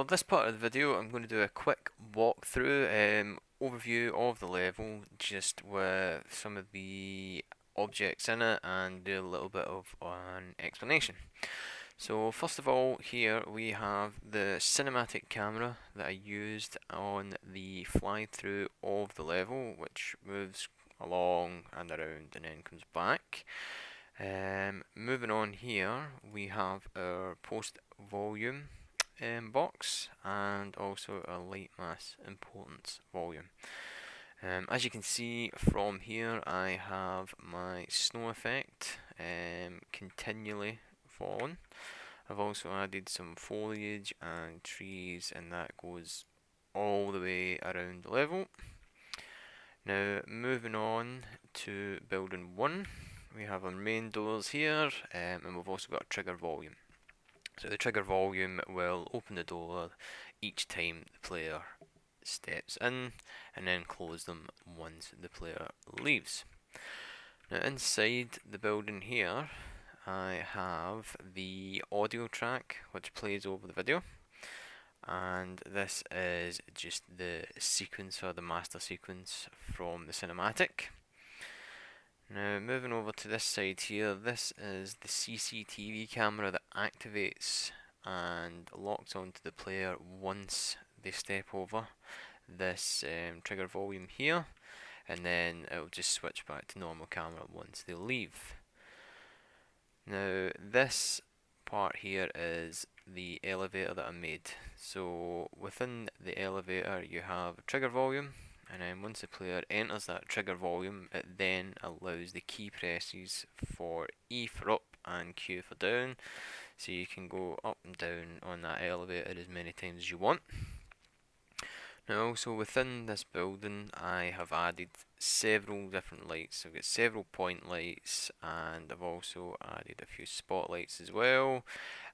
For this part of the video, I'm going to do a quick walkthrough, overview of the level, just with some of the objects in it, and do a little bit of an explanation. So first of all, here we have the cinematic camera that I used on the fly through of the level, which moves along and around and then comes back. Moving on here, we have our post volume box and also a light mass importance volume. As you can see from here, I have my snow effect continually falling. I've also added some foliage and trees, and that goes all the way around the level. Now moving on to building 1, we have our main doors here, and we've also got a trigger volume. So the trigger volume will open the door each time the player steps in, and then close them once the player leaves. Now inside the building here, I have the audio track which plays over the video, and this is just the sequence or the master sequence from the cinematic. Now moving over to this side here, this is the CCTV camera that activates and locks onto the player once they step over this trigger volume here, and then it will just switch back to normal camera once they leave. Now this part here is the elevator that I made. So within the elevator you have a trigger volume, and then once the player enters that trigger volume, it then allows the key presses for E for up and Q for down, so you can go up and down on that elevator as many times as you want. Now also within this building I have added several different lights. I've got several point lights, and I've also added a few spotlights as well,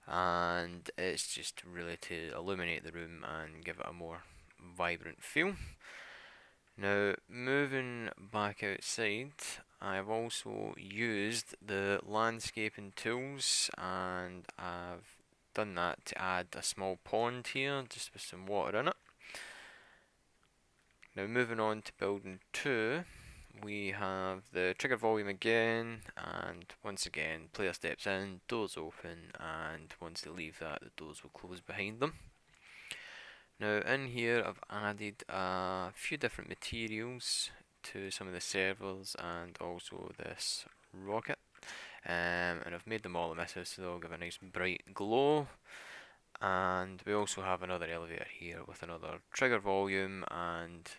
and it's just really to illuminate the room and give it a more vibrant feel. Now moving back outside, I've also used the landscaping tools, and I've done that to add a small pond here just with some water in it. Now moving on to building 2, we have the trigger volume again, and once again player steps in, doors open, and once they leave that, the doors will close behind them. Now in here I've added a few different materials to some of the servers and also this rocket, and I've made them all emissive so they'll give a nice bright glow. And we also have another elevator here with another trigger volume, and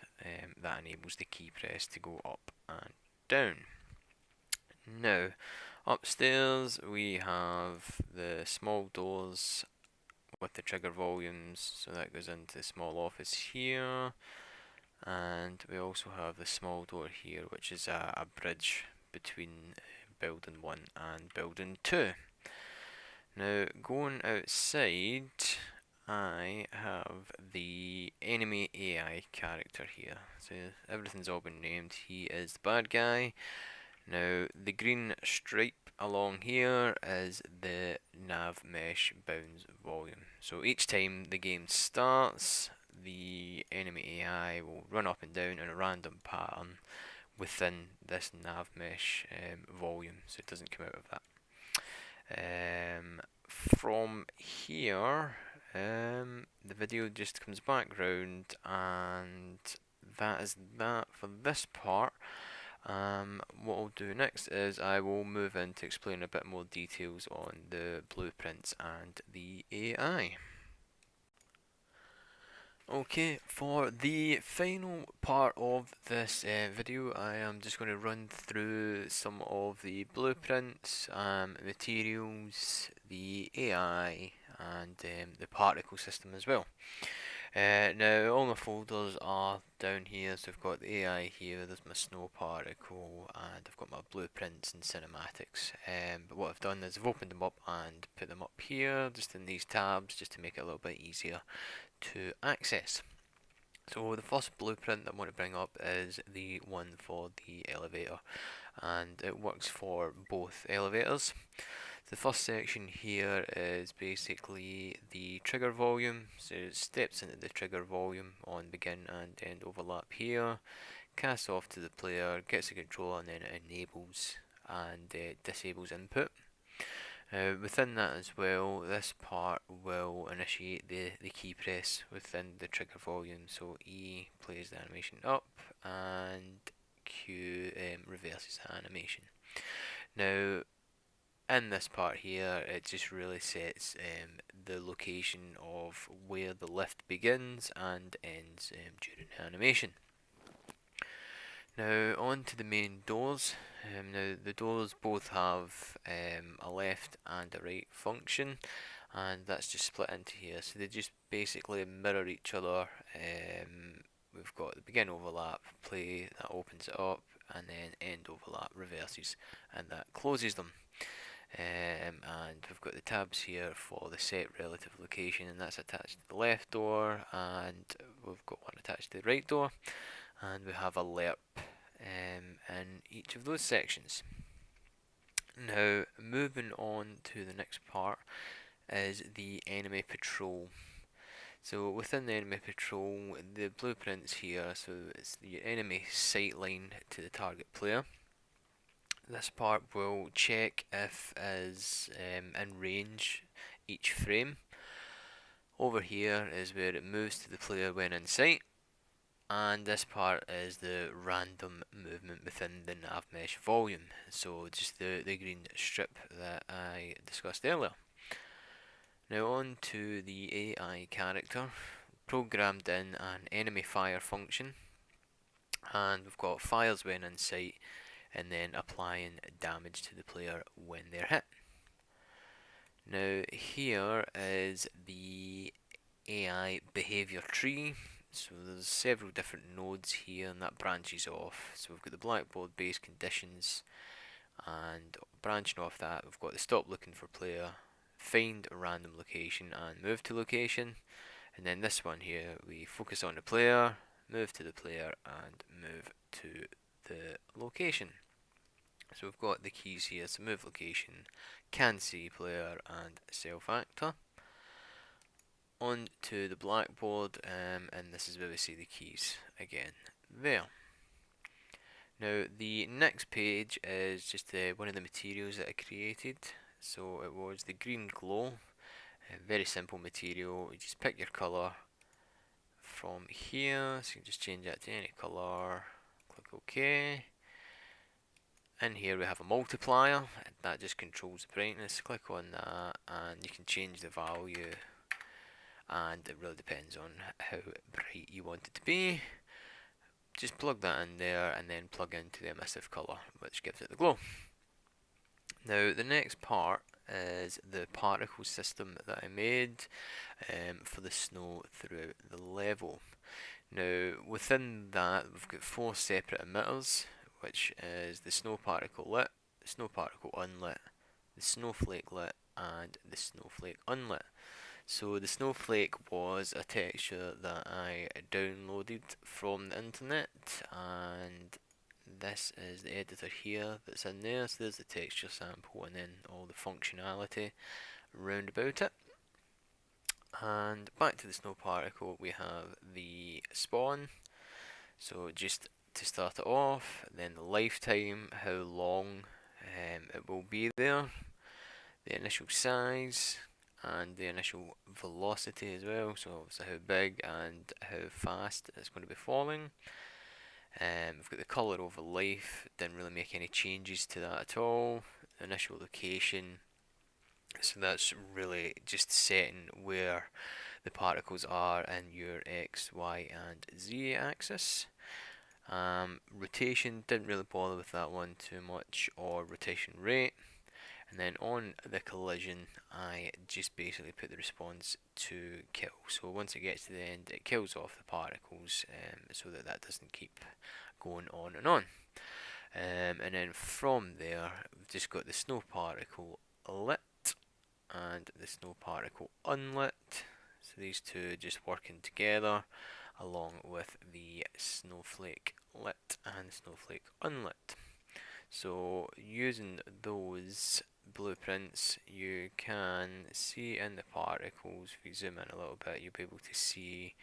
that enables the key press to go up and down. Now upstairs we have the small doors with the trigger volumes, so that goes into the small office here, and we also have the small door here which is a bridge between building 1 and building 2. Now going outside, I have the enemy AI character here, so everything's all been named. He is the bad guy. Now the green stripe along here is the nav mesh bounds volume. So each time the game starts, the enemy AI will run up and down in a random pattern within this nav mesh volume, so it doesn't come out of that. From here, the video just comes back round, and that is that for this part. What I'll do next is I will move in to explain a bit more details on the blueprints and the AI. Okay, for the final part of this video, I am just going to run through some of the blueprints, materials, the AI, and the particle system as well. Now all my folders are down here, so I've got the AI here, there's my snow particle, and I've got my blueprints and cinematics. But what I've done is I've opened them up and put them up here, just in these tabs, just to make it a little bit easier to access. So the first blueprint that I want to bring up is the one for the elevator, and it works for both elevators. The first section here is basically the trigger volume, so it steps into the trigger volume on begin and end overlap here, casts off to the player, gets a controller, and then it enables and disables input. Within that as well, this part will initiate the key press within the trigger volume. So E plays the animation up and Q reverses the animation. Now, in this part here, it just really sets the location of where the lift begins and ends during the animation. Now on to the main doors. Now the doors both have a left and a right function, and that's just split into here. So they just basically mirror each other. We've got the begin overlap, play, that opens it up, and then end overlap reverses, and that closes them. And we've got the tabs here for the set relative location, and that's attached to the left door, and we've got one attached to the right door. And we have a lerp in each of those sections. Now, moving on to the next part is the enemy patrol. So within the enemy patrol, the blueprints here, so it's the enemy sight line to the target player. This part will check if is in range each frame. Over here is where it moves to the player when in sight. And this part is the random movement within the nav mesh volume, so just the green strip that I discussed earlier. Now on to the AI character, programmed in an enemy fire function, and we've got fires when in sight, and then applying damage to the player when they're hit. Now here is the AI behavior tree. So there's several different nodes here, and that branches off. So we've got the blackboard based conditions, and branching off that we've got the stop looking for player, find a random location, and move to location. And then this one here, we focus on the player, move to the player, and move to the location. So we've got the keys here, so move location, can see player, and self actor. On to the blackboard, and this is where we see the keys again there. Now the next page is just one of the materials that I created. So it was the green glow, a very simple material. You just pick your colour from here, so you can just change that to any colour, click OK. In here we have a multiplier, that just controls the brightness. Click on that and you can change the value, and it really depends on how bright you want it to be. Just plug that in there and then plug into the emissive colour, which gives it the glow. Now the next part is the particle system that I made for the snow throughout the level. Now within that we've got 4 separate emitters, which is the snow particle lit, the snow particle unlit, the snowflake lit, and the snowflake unlit. So the snowflake was a texture that I downloaded from the internet, and this is the editor here that's in there. So there's the texture sample and then all the functionality round about it. And back to the snow particle, we have the spawn. So just to start it off, then the lifetime, how long it will be there, the initial size, and the initial velocity as well, so obviously how big and how fast it's going to be falling. We've got the colour over life, didn't really make any changes to that at all. Initial location, so that's really just setting where the particles are in your X, Y and Z axis. Rotation, didn't really bother with that one too much, or rotation rate. And then on the collision, I just basically put the response to kill. So once it gets to the end, it kills off the particles, so that doesn't keep going on and on. And then from there, we've just got the snow particle lit and the snow particle unlit. So these two just working together, along with the snowflake lit and snowflake unlit. So using those blueprints, you can see in the particles, if you zoom in a little bit, you'll be able to see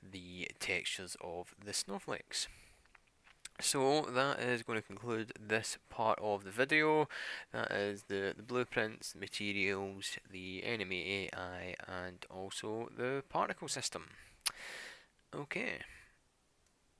the textures of the snowflakes. So that is going to conclude this part of the video. That is the blueprints, the materials, the enemy AI, and also the particle system. Okay.